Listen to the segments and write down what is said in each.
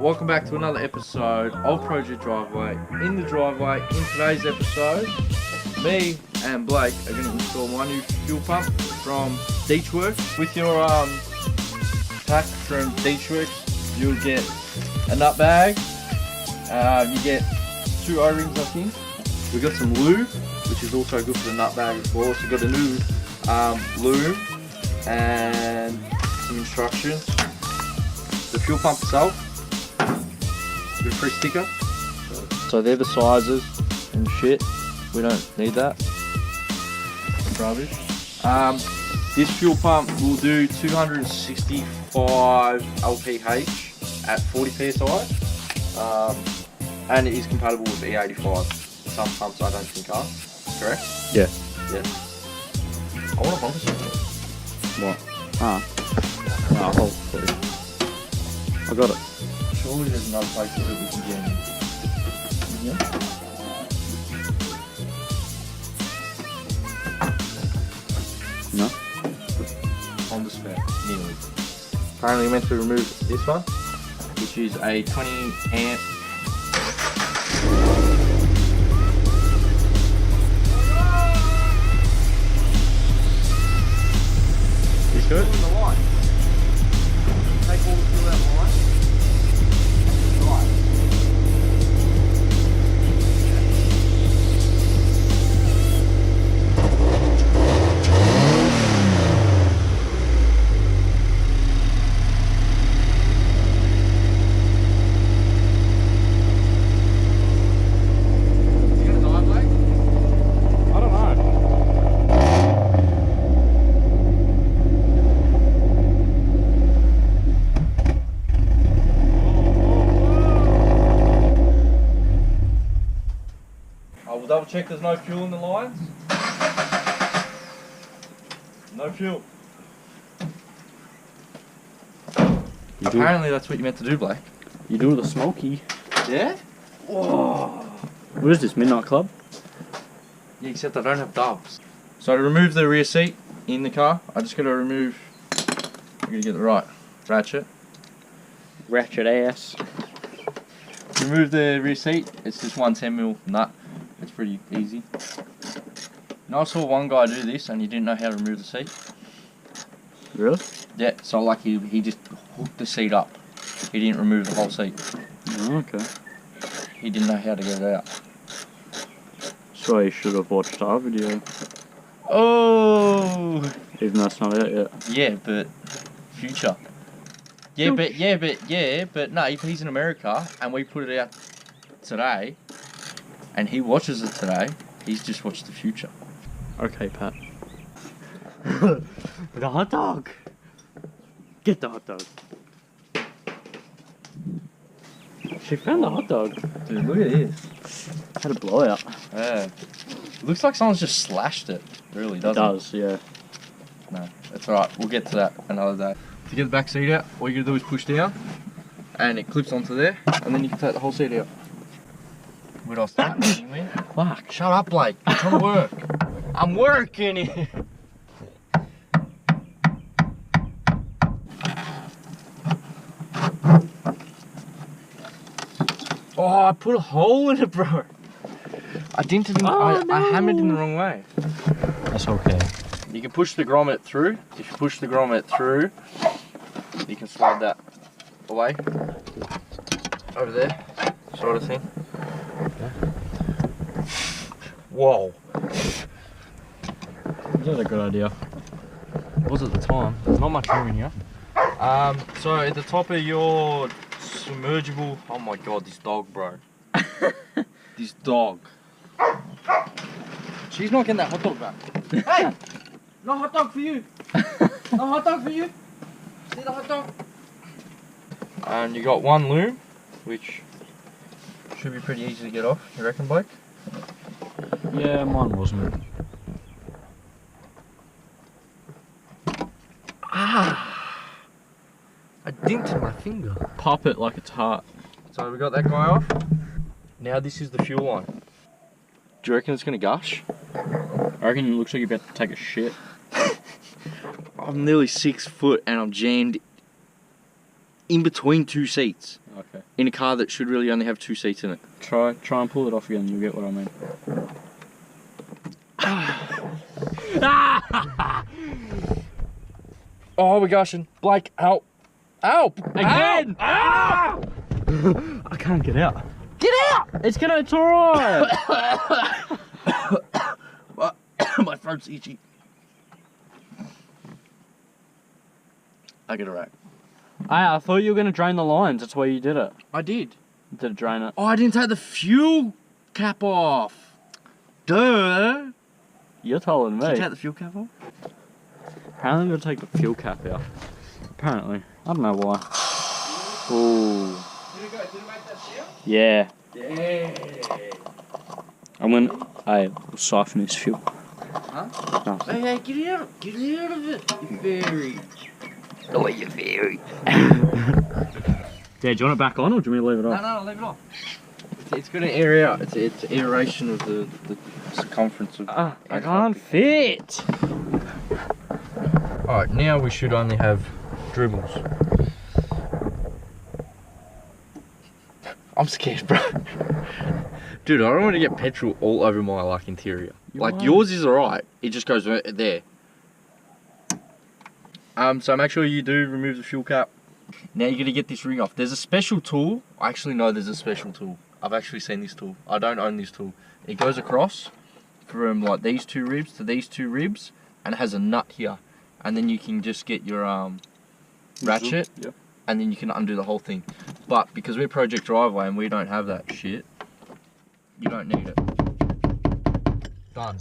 welcome back to another episode of Project Driveway. In the driveway, in today's episode, me and Blake are going to install my new fuel pump from Deatchwerks. With your pack from Deatchwerks, you'll get a nut bag, you get 2 O-rings I think. We've got some lube, which is also good for the nut bag as well. So we've got a new lube and some instructions. The fuel pump itself, it's got a free sticker. So they're the sizes and shit. We don't need that. It's rubbish. This fuel pump will do 265 lph at 40 psi, and it is compatible with E85. Some pumps I don't think are. Correct? Yeah. Yeah. I want a bumper sticker. What? Hold please. I got it. Surely there's another place that we can get in. Yeah. No? On the spare, nearly. Apparently we're meant to remove this one, which is a 20 amp. This good? The line. Take all the fuel out of the line. Right. We'll double check there's no fuel in the lines. No fuel. Apparently that's what you meant to do, Blake. You do the smoky. Yeah? Whoa. What is this, Midnight Club? Yeah, except I don't have dubs. So to remove the rear seat in the car, I just gotta remove, I gotta get the right ratchet. Ratchet ass. Remove the rear seat, it's just one 10mm nut. It's pretty easy. I saw one guy do this and he didn't know how to remove the seat. Really? Yeah, so like he just hooked the seat up. He didn't remove the whole seat. Oh, okay. He didn't know how to get it out. So you should have watched our video. Oh! Even though it's not out yet. Yeah, but future. Yeah, but no, if he's in America and we put it out today and he watches it today, he's just watched the future. Okay, Pat. The hot dog! Get the hot dog. She found the hot dog. Dude, look at this. Had a blowout. Yeah. It looks like someone's just slashed it. It really doesn't. It does, yeah. No, that's alright. We'll get to that another day. To get the back seat out, all you gotta do is push down and it clips onto there and then you can take the whole seat out. Where'd I start? Fuck. Shut up, Blake. I'm trying to work. I'm working here. Oh, I put a hole in it, bro. I dented it. I hammered in the wrong way. That's okay. You can push the grommet through. If you push the grommet through, you can slide that away. Over there, sort of thing. Whoa. Is that a good idea? It was at the time. There's not much room in here. So at the top of your submergible, oh my god, this dog, bro. This dog. She's not getting that hot dog back. Hey! No hot dog for you. No hot dog for you. See the hot dog? And you got one loom, which should be pretty easy to get off. You reckon, Blake? Yeah, mine wasn't. Ah! I dented my finger. Pop it like it's hot. So we got that guy off. Now this is the fuel line. Do you reckon it's gonna gush? I reckon it looks like you're about to take a shit. I'm nearly 6 foot and I'm jammed in between two seats. Okay. in a car that should really only have 2 seats in it. Try and pull it off again. You'll get what I mean. Oh, we're gushing. Blake, help. Help! Again! Help! I can't get out. Get out! It's alright. My throat's itchy. I get it right. I thought you were gonna drain the lines. That's why you did it. I did. Did it drain it? Oh, I didn't take the fuel cap off. Duh. You're telling me. Did you take the fuel cap off? Apparently I'm gonna take the fuel cap out. Apparently. I don't know why. Ooh. Did it make that sound? Yeah. Yeah. I'm gonna... Hey, we'll siphon this fuel. Huh? No. Hey, get out of it, you fairy. Oh, you fairy. Yeah, do you want it back on or do you want me to leave it off? No, leave it off. It's going to air out. It's aeration of the circumference of... I can't fit. Alright, now we should only have dribbles. I'm scared, bro. Dude, I don't want to get petrol all over my interior. Yours is alright. It just goes there. So make sure you do remove the fuel cap. Now you're going to get this ring off. There's a special tool. I actually know there's a special tool. I've actually seen this tool. I don't own this tool. It goes across from these 2 ribs to these 2 ribs and it has a nut here. And then you can just get your ratchet and then you can undo the whole thing. But because we're Project Driveway and we don't have that shit, you don't need it. Done.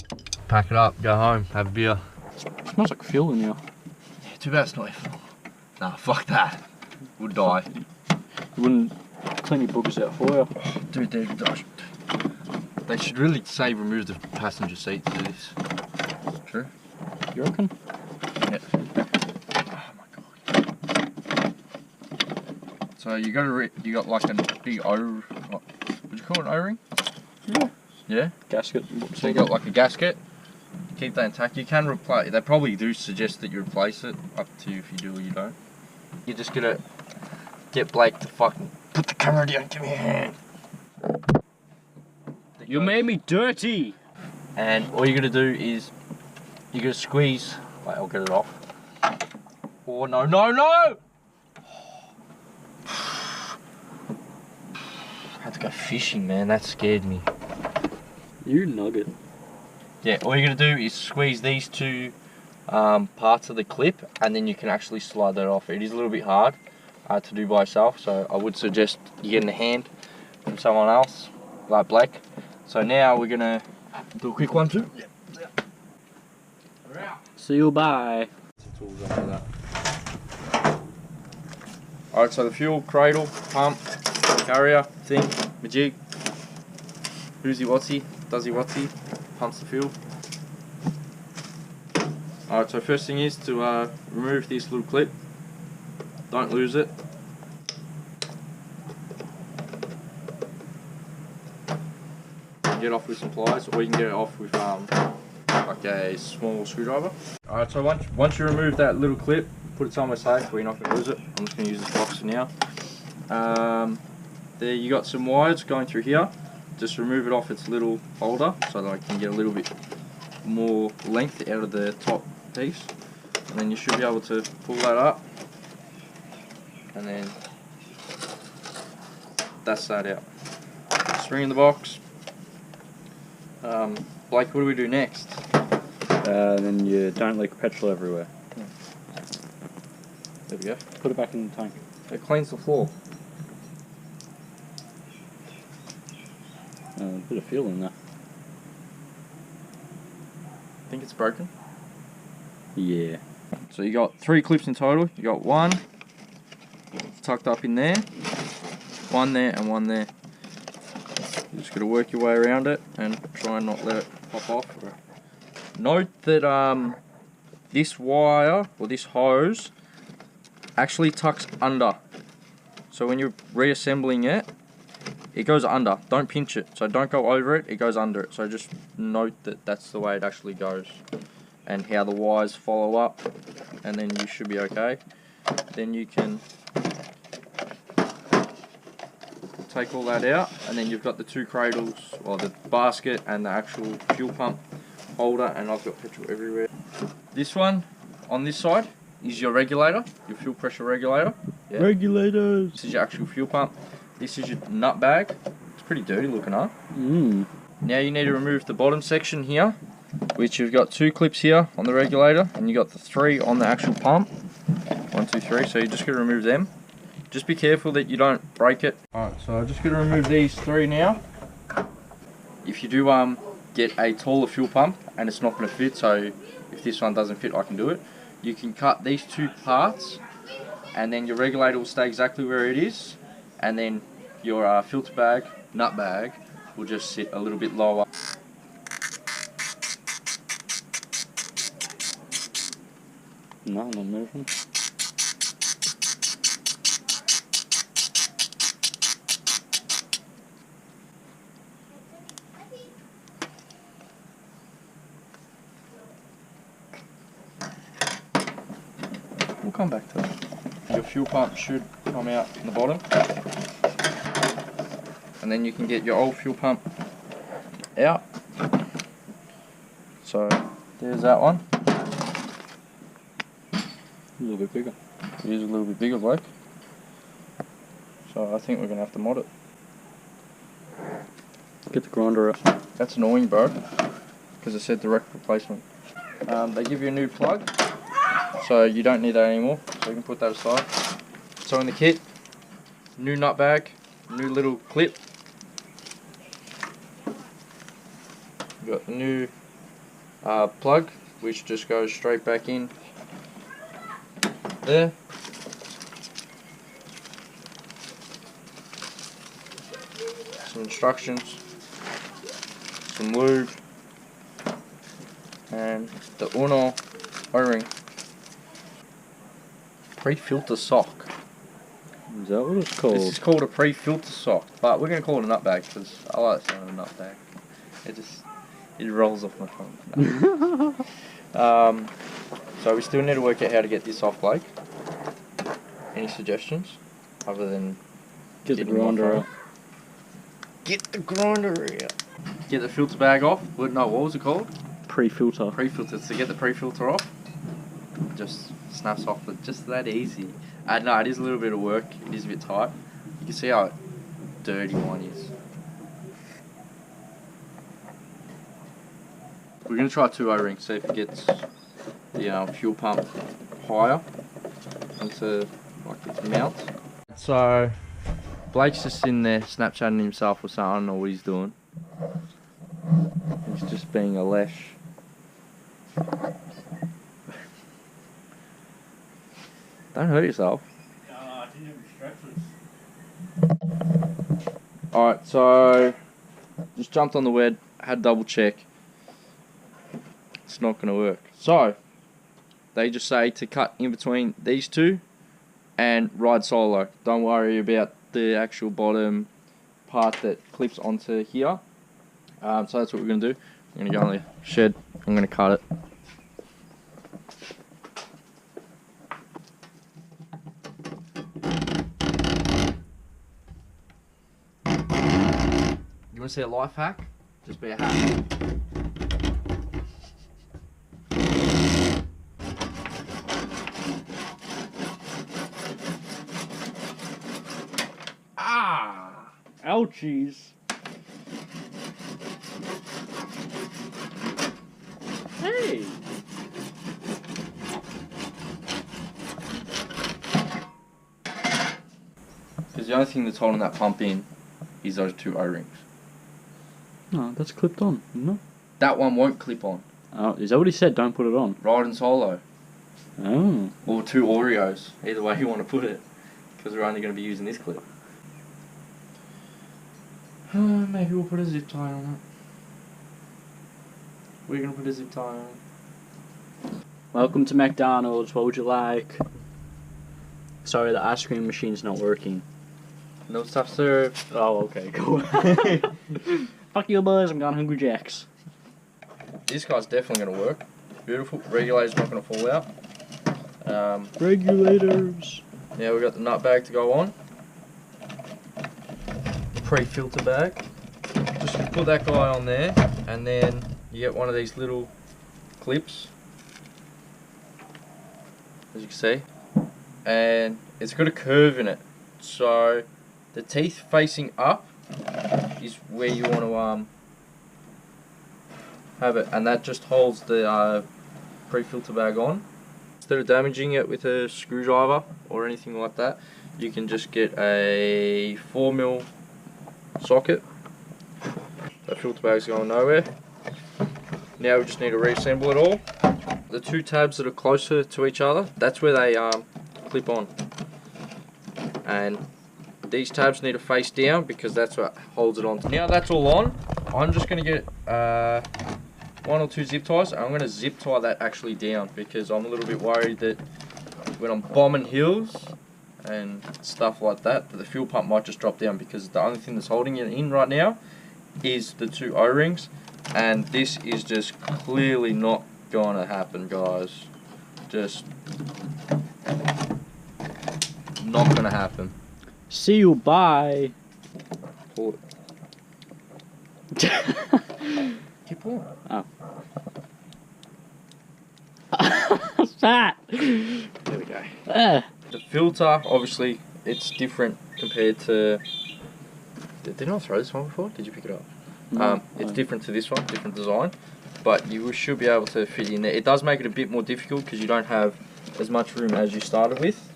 Pack it up, go home, have a beer. It smells like fuel in here. Yeah, too bad it's not full. Nah, fuck that. We'll die. You wouldn't clean your boogers out for you. Dude, they should really say remove the passenger seat to this. True? You reckon? Yeah. Oh my god. So you got a big O. What would you call it, an O-ring? Yeah. Yeah. Gasket. So you got a gasket. Keep that intact. You can replace. They probably do suggest that you replace it. Up to you if you do or you don't. You're just gonna get Blake to fucking put the camera down. Give me a hand. You made me dirty. And all you're gonna do is you're gonna squeeze. Wait, I'll get it off. Oh no! I had to go fishing, man. That scared me. You nugget. Yeah, all you're gonna do is squeeze these 2 parts of the clip, and then you can actually slide that off. It is a little bit hard to do by yourself, so I would suggest you getting a hand from someone else, like Blake. So now we're gonna do a quick one too. See you, bye. Alright, so the fuel, cradle, pump, carrier, thing, majig, who's-he, what's-he, does-he, what's-he, pumps the fuel. Alright, so first thing is to remove this little clip. Don't lose it. Get off with some pliers, or you can get it off with like a small screwdriver. Alright, so once you remove that little clip, put it somewhere safe where you're not going to lose it. I'm just going to use this box for now. There you got some wires going through here. Just remove it off its little holder so that I can get a little bit more length out of the top piece. And then you should be able to pull that up. And then that's that out. Spring in the box. Blake, what do we do next? Then you don't leak petrol everywhere. There we go. Put it back in the tank. It cleans the floor. A bit of fuel in there. Think it's broken? Yeah. So you got 3 clips in total. You got 1 tucked up in there, 1 there and 1 there. You're just gonna work your way around it and try and not let it pop off. Note that this wire or this hose actually tucks under. So when you're reassembling it, it goes under. Don't pinch it. So don't go over it. It goes under it. So just note that that's the way it actually goes, and how the wires follow up, and then you should be okay. Then you can take all that out, and then you've got the two cradles, or the basket and the actual fuel pump holder, and I've got petrol everywhere. This one on this side is your regulator, your fuel pressure regulator. Yeah. Regulators. This is your actual fuel pump. This is your nut bag. It's pretty dirty looking, huh? Now you need to remove the bottom section here, which you've got 2 clips here on the regulator, and you got the 3 on the actual pump. 1, 2, 3. So you're just gonna remove them. Just be careful that you don't break it. Alright, so I'm just gonna remove these 3 now. If you do get a taller fuel pump and it's not gonna fit, so if this one doesn't fit, I can do it. You can cut these 2 parts, and then your regulator will stay exactly where it is, and then your filter bag, nut bag, will just sit a little bit lower. No, I'm not moving. We'll come back to that. Your fuel pump should come out in the bottom, and then you can get your old fuel pump out. So there's that one. A little bit bigger. It is a little bit bigger, Blake. So I think we're gonna have to mod it. Get the grinder out. That's annoying, bro, because it said direct replacement. They give you a new plug, so you don't need that anymore, so you can put that aside. So in the kit, new nut bag, new little clip. You got the new plug, which just goes straight back in there. Some instructions, some lube, and the Uno O-ring. Pre-filter sock. Is that what it's called? This is called a pre-filter sock, but we're going to call it a nut bag because I like the sound of a nut bag. It rolls off my tongue. No. So we still need to work out how to get this off, Blake. Any suggestions other than Get the grinder out. Get the grinder out. Get the filter bag off. No, what was it called? Pre-filter. Pre-filter. So get the pre-filter off. Just snaps off. But just that easy. No, it is a little bit of work. It is a bit tight. You can see how dirty mine is. We're going to try 2 O-rings, see if it gets the fuel pump higher into like its mount. So Blake's just sitting there Snapchatting himself or something. I don't know what he's doing. He's just being a lesh. Don't hurt yourself. No, I didn't have any stretches. Alright, so just jumped on the web, had double check. It's not going to work. So they just say to cut in between these 2 and ride solo. Don't worry about the actual bottom part that clips onto here. So that's what we're going to do. I'm going to go in the shed. I'm going to cut it. You want to see a life hack? Just be a hack. Ah! Ouchies. Hey! Because the only thing that's holding that pump in is those 2 O-rings. No, that's clipped on, isn't it? That one won't clip on. Oh, is that what he said? Don't put it on. Ride and solo. Oh. Or 2 Oreos. Either way you want to put it. Because we're only going to be using this clip. Maybe we'll put a zip tie on it. We're going to put a zip tie on it. Welcome to McDonald's. What would you like? Sorry, the ice cream machine's not working. No stuff served. Oh, okay, cool. Fuck you, boys. I'm going Hungry Jacks. This guy's definitely going to work. Beautiful. Regulator's not going to fall out. Regulators. Now we've got the nut bag to go on. pre-filter bag. Just put that guy on there, and then you get one of these little clips, as you can see, and it's got a curve in it. So the teeth facing up is where you want to have it, and that just holds the pre-filter bag on. Instead of damaging it with a screwdriver or anything like that, you can just get a 4mm socket. That filter bag's going nowhere. Now we just need to reassemble it all. The two tabs that are closer to each other, that's where they clip on. And these tabs need to face down because that's what holds it on. Now that's all on, I'm just going to get 1 or 2 zip ties. I'm going to zip tie that actually down because I'm a little bit worried that when I'm bombing hills and stuff like that, the fuel pump might just drop down, because the only thing that's holding it in right now is the 2 O-rings, and this is just clearly not going to happen, guys. Just not going to happen. See you, bye. Pull it. Keep pulling. Oh. Fat. There we go. The filter, obviously, it's different compared to... Didn't I throw this one before? Did you pick it up? No, it's different to this one, different design, but you should be able to fit in there. It does make it a bit more difficult because you don't have as much room as you started with,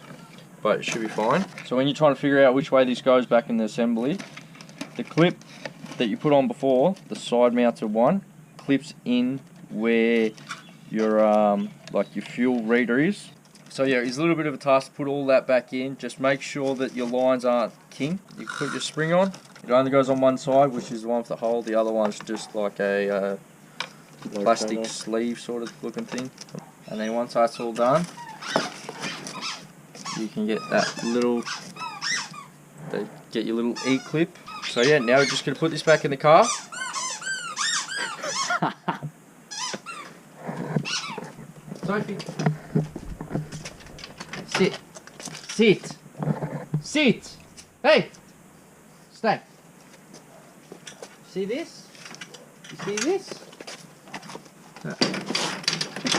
but it should be fine. So when you're trying to figure out which way this goes back in the assembly, the clip that you put on before, the side mounted one, clips in where your like your fuel reader is. So yeah, it's a little bit of a task to put all that back in. Just make sure that your lines aren't kinked. You put your spring on. It only goes on one side, which is the one with the hole. The other one's just like a plastic sleeve sort of looking thing. And then once that's all done, you can get that little, get your little E-clip. So yeah, now we're just going to put this back in the car. Sophie. Sit. Sit. Sit. Hey. Stay. See this? You see this?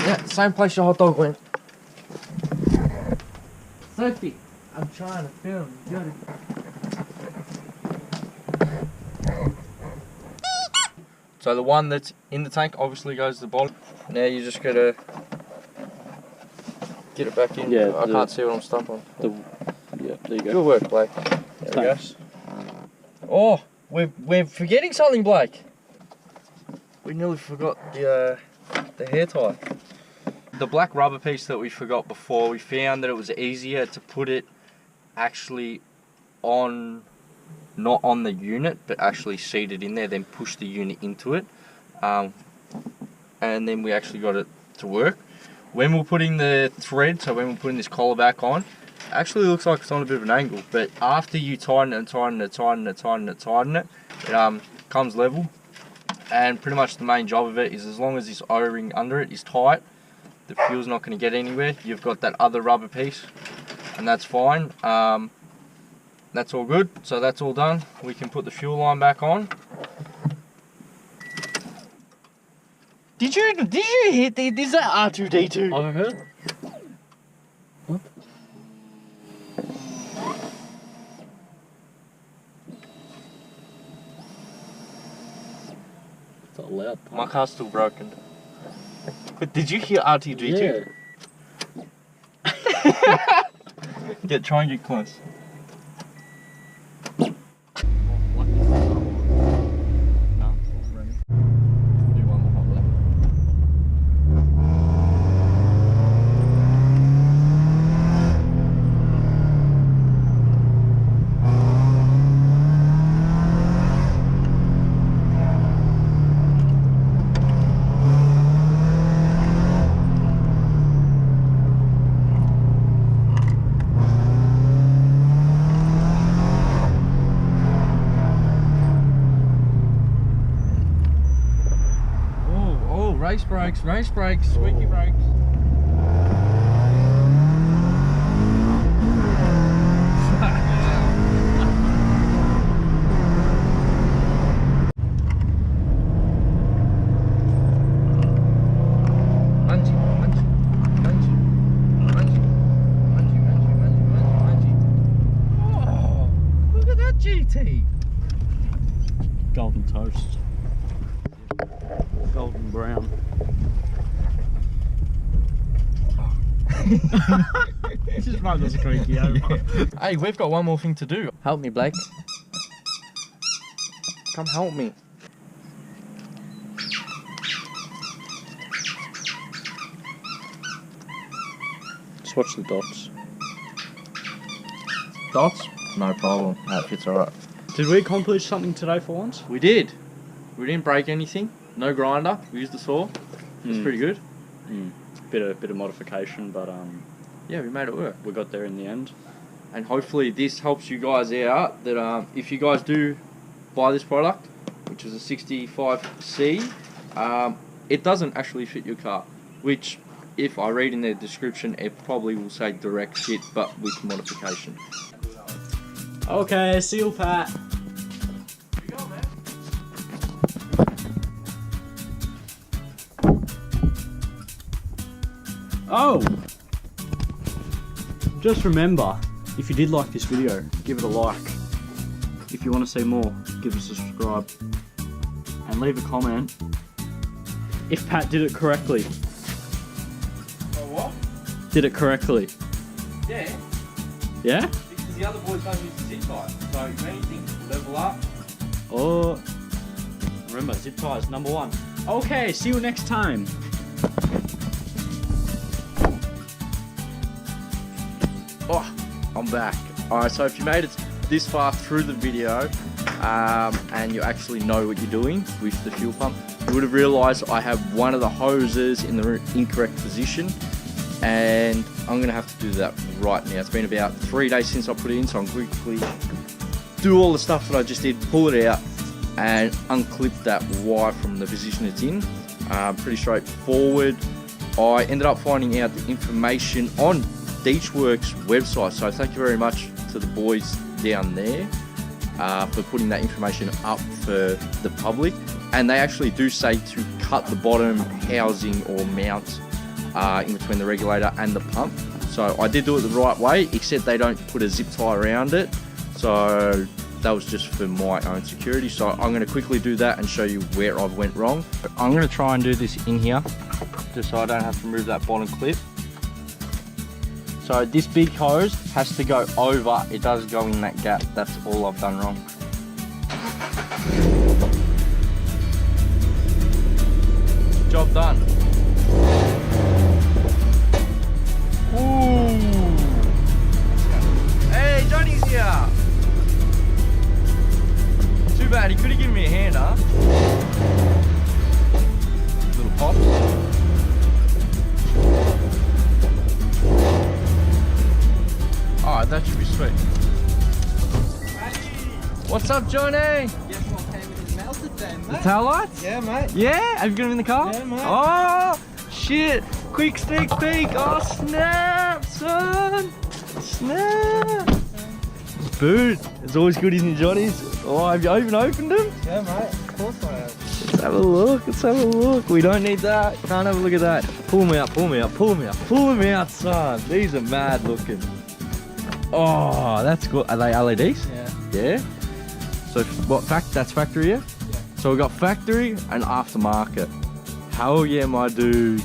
Yeah, same place your hot dog went. Sophie, I'm trying to film. You gotta... So the one that's in the tank obviously goes to the bottom. Now you just gotta get it back in. Yeah, I can't see what I'm stuck on. Yeah, there you go. Good work, Blake. There we go. Oh, we're forgetting something, Blake. We nearly forgot the hair tie. The black rubber piece that we forgot before, we found that it was easier to put it actually on, not on the unit, but actually seated in there, then push the unit into it. And then we actually got it to work. When we're putting the thread, so when we're putting this collar back on, it actually looks like it's on a bit of an angle, but after you tighten it and tighten it, tighten it, tighten it, tighten it, it comes level. And pretty much the main job of it is, as long as this O-ring under it is tight, the fuel's not going to get anywhere. You've got that other rubber piece, and that's fine. That's all good. So that's all done. We can put the fuel line back on. Did you hit the, is that R2-D2? I heard. What? It's a loud pump. My car's still broken. But did you hear R2-D2? Yeah. Try and get close. Race brakes, squeaky brakes. tea? Golden toast. Golden brown. Just run this creaky over. Hey, we've got one more thing to do. Help me, Blake. Come help me. Just watch the dots. Dots? No problem. That fits alright. Did we accomplish something today for once? We did. We didn't break anything. No grinder. We used the saw. It's pretty good. Bit of modification, but Yeah, we made it work. we got there in the end. And hopefully this helps you guys out that if you guys do buy this product, which is a 65C, it doesn't actually fit your car, which if I read in the description it probably will say direct fit but with modification. Okay, seal Pat. Here you go, man. Oh! Just remember, if you did like this video, give it a like. If you want to see more, give us a subscribe. And leave a comment if Pat did it correctly. Oh, what? Did it correctly. Yeah, Yeah? because the other boys don't use the zip tie. So if anything, level up. Or remember, zip ties #1. Okay, see you next time. Oh, I'm back. Alright, so if you made it this far through the video and you actually know what you're doing with the fuel pump, you would have realised I have one of the hoses in the incorrect position, and I'm going to have to do that right now. It's been about 3 days since I put it in, so I'm quickly do all the stuff that I just did, pull it out and unclip that wire from the position it's in. Pretty straightforward. I ended up finding out the information on Deatchwerks website, so thank you very much to the boys down there for putting that information up for the public. And they actually do say to cut the bottom housing or mount in between the regulator and the pump. So I did do it the right way, except they don't put a zip tie around it, so that was just for my own security. So I'm going to quickly do that and show you where I went wrong. I'm going to try and do this in here just so I don't have to remove that bottom clip. So this big hose has to go over, it does go in that gap. That's all I've done wrong. Job done. Ooh. Hey, Johnny's here. Too bad, he could have given me a hand, huh? Little pops. Alright, that should be sweet. What's up, Johnny? Guess what payment is melted then, The mate? tail lights? Yeah, mate. Yeah? Have you got them in the car? Yeah, mate. Oh, shit. Quick sneak peek. Oh, snap, son. Snap. Boot. It's always good, isn't it, Johnny's? Oh, have you even opened them? Yeah, mate. Of course I have. Let's have a look. Let's have a look. We don't need that. Can't have a look at that. Pull them out. Pull them out. Pull them out. Pull them out, son. These are mad looking. Oh, that's good. Are they LEDs? Yeah. Yeah. So what? That's factory, yeah? Yeah. So we got factory and aftermarket. Hell yeah, my dude.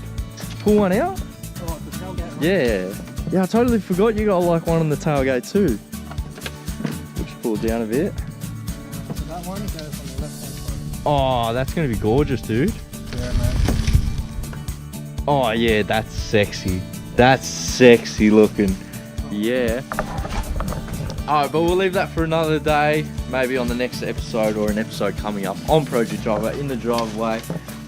Pull one out? Oh, the tailgate. Yeah. Yeah, I totally forgot you got like one on the tailgate too. Just pull it down a bit. So that one goes on the left hand side. Oh, that's gonna be gorgeous, dude. Yeah, mate. Oh yeah, that's sexy. That's sexy looking. Yeah. Alright, but we'll leave that for another day. Maybe on the next episode or an episode coming up on Project Driver in the driveway.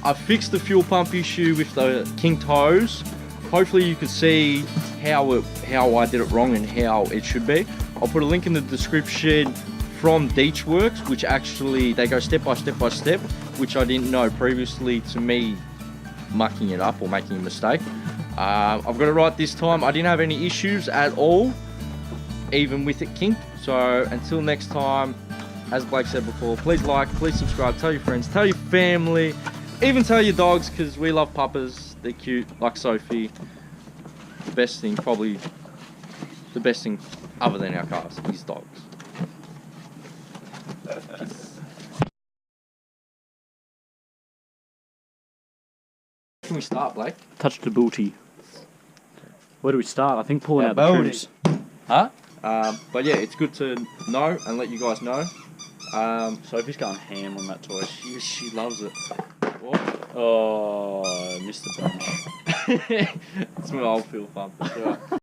I fixed the fuel pump issue with the kinked hose. Hopefully you can see how I did it wrong and how it should be. I'll put a link in the description from Deatchwerks, which actually they go step by step by step, which I didn't know previously to me mucking it up or making a mistake. I've got it right this time. I didn't have any issues at all, even with it kinked. So until next time, as Blake said before, please like, please subscribe, tell your friends, tell your family, even tell your dogs, because we love puppas. They're cute, like Sophie. The best thing, probably the best thing other than our cars, is dogs. Can we start, Blake? Touch the booty. Where do we start? I think pulling Yeah, out the booty. trims. Huh? But yeah, it's good to know and let you guys know. Sophie's going ham on that toy. She loves it. Oh, I missed the bunch. It's my old fuel pump. That's right.